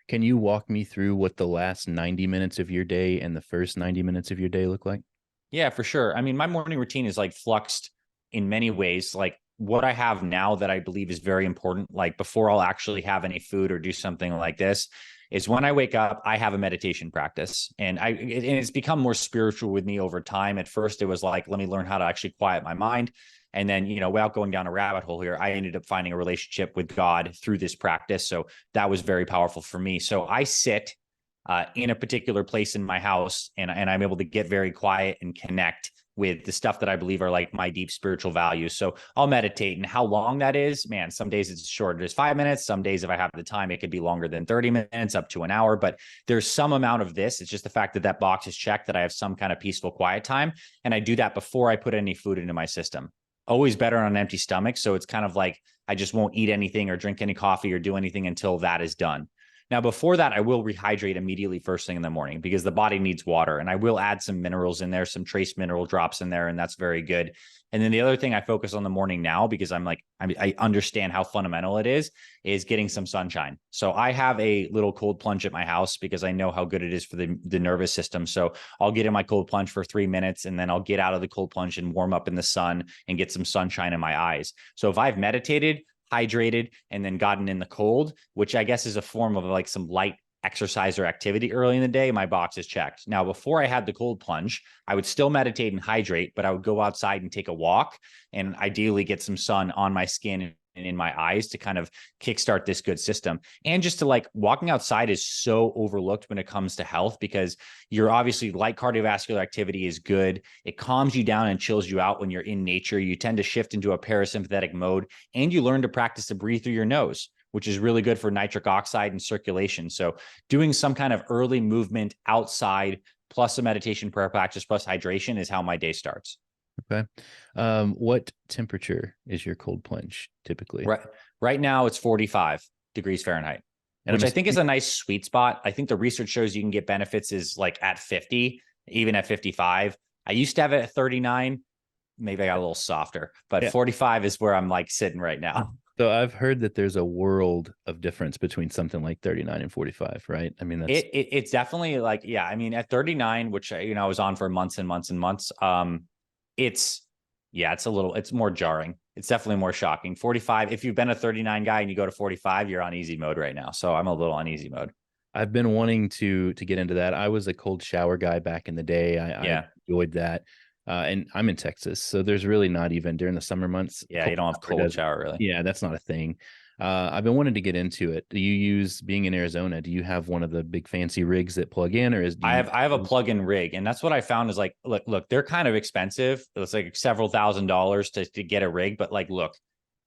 Can you walk me through what the last 90 minutes of your day and the first 90 minutes of your day look like? Yeah, for sure. I mean, my morning routine is like fluxed in many ways. Like what I have now that I believe is very important, like before I'll actually have any food or do something like this, is when I wake up, I have a meditation practice. And it's become more spiritual with me over time. At first, it was like, let me learn how to actually quiet my mind. And then, without going down a rabbit hole here, I ended up finding a relationship with God through this practice. So that was very powerful for me. So I sit in a particular place in my house, and I'm able to get very quiet and connect with the stuff that I believe are like my deep spiritual values. So I'll meditate, and how long that is, man, some days it's short as 5 minutes. Some days, if I have the time, it could be longer than 30 minutes, up to an hour. But there's some amount of this. It's just the fact that that box is checked, that I have some kind of peaceful, quiet time. And I do that before I put any food into my system. Always better on an empty stomach. So it's kind of like I just won't eat anything or drink any coffee or do anything until that is done. Now, before that, I will rehydrate immediately first thing in the morning because the body needs water. And I will add some minerals in there, some trace mineral drops in there, and that's very good. And then the other thing I focus on the morning now, because I understand how fundamental it is getting some sunshine. So I have a little cold plunge at my house because I know how good it is for the nervous system. So I'll get in my cold plunge for 3 minutes, and then I'll get out of the cold plunge and warm up in the sun and get some sunshine in my eyes. So if I've meditated, hydrated, and then gotten in the cold, which I guess is a form of like some light exercise or activity early in the day, my box is checked. Now, before I had the cold plunge, I would still meditate and hydrate, but I would go outside and take a walk and ideally get some sun on my skin and in my eyes to kind of kickstart this good system. And just to like walking outside is so overlooked when it comes to health because you're obviously light cardiovascular activity is good. It calms you down and chills you out when you're in nature. You tend to shift into a parasympathetic mode and you learn to practice to breathe through your nose, which is really good for nitric oxide and circulation. So doing some kind of early movement outside plus a meditation prayer practice plus hydration is how my day starts. Okay. What temperature is your cold plunge typically? Right now it's 45 degrees Fahrenheit, And I'm which I think is assuming, a nice sweet spot. I think the research shows you can get benefits is like at 50, even at 55. I used to have it at 39. Maybe I got a little softer, but yeah. 45 is where I'm like sitting right now. So I've heard that there's a world of difference between something like 39 and 45, right? I mean, that's It's definitely like, yeah, I mean, at 39, which, I was on for months and months and months. It's, yeah, it's more jarring. It's definitely more shocking. 45, if you've been a 39 guy and you go to 45, you're on easy mode right now. So I'm a little on easy mode. I've been wanting to get into that. I was a cold shower guy back in the day. I Yeah. enjoyed that. And I'm in Texas, so there's really not even during the summer months. Yeah. You don't have cold shower really. Yeah, that's not a thing. I've been wanting to get into it. Do you use being in Arizona? Do you have one of the big fancy rigs that plug in, or is do you? I have a plug-in rig, and that's what I found is like, look, they're kind of expensive. It's like several $1,000s to get a rig, but like, look,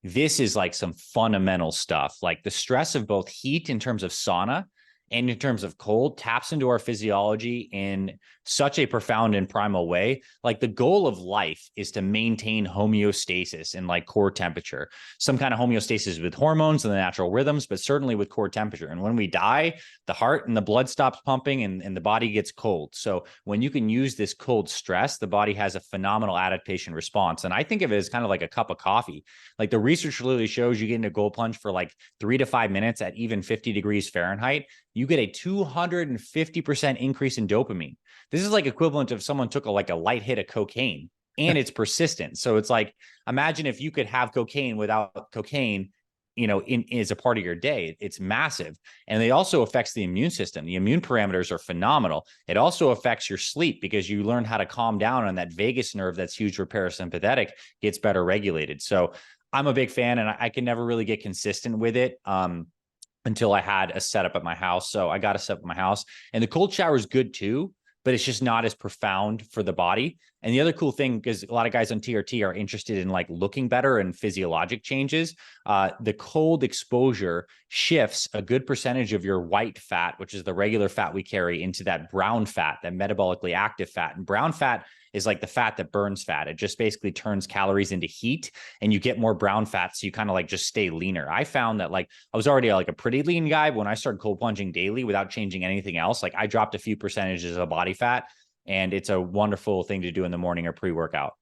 this is like some fundamental stuff. Like the stress of both heat in terms of sauna and in terms of cold taps into our physiology in such a profound and primal way. Like the goal of life is to maintain homeostasis in like core temperature, some kind of homeostasis with hormones and the natural rhythms, but certainly with core temperature. And when we die, the heart and the blood stops pumping and the body gets cold. So when you can use this cold stress, the body has a phenomenal adaptation response. And I think of it as kind of like a cup of coffee. Like the research literally shows you get into cold plunge for like 3 to 5 minutes at even 50 degrees Fahrenheit, you get a 250% increase in dopamine. This is like equivalent of someone took like a light hit of cocaine and it's persistent. So it's like, imagine if you could have cocaine without cocaine, as a part of your day. It's massive. And it also affects the immune system. The immune parameters are phenomenal. It also affects your sleep because you learn how to calm down on that vagus nerve that's huge for parasympathetic gets better regulated. So I'm a big fan and I can never really get consistent with it. Until I had a setup at my house. So I got a setup at my house, and the cold shower is good too, but it's just not as profound for the body. And the other cool thing, because a lot of guys on TRT are interested in like looking better and physiologic changes, the cold exposure shifts a good percentage of your white fat, which is the regular fat we carry, into that brown fat, that metabolically active fat. And brown fat is like the fat that burns fat. It just basically turns calories into heat and you get more brown fat. So you kind of like just stay leaner. I found that like I was already like a pretty lean guy. But when I started cold plunging daily without changing anything else, like I dropped a few percentages of body fat, and it's a wonderful thing to do in the morning or pre-workout.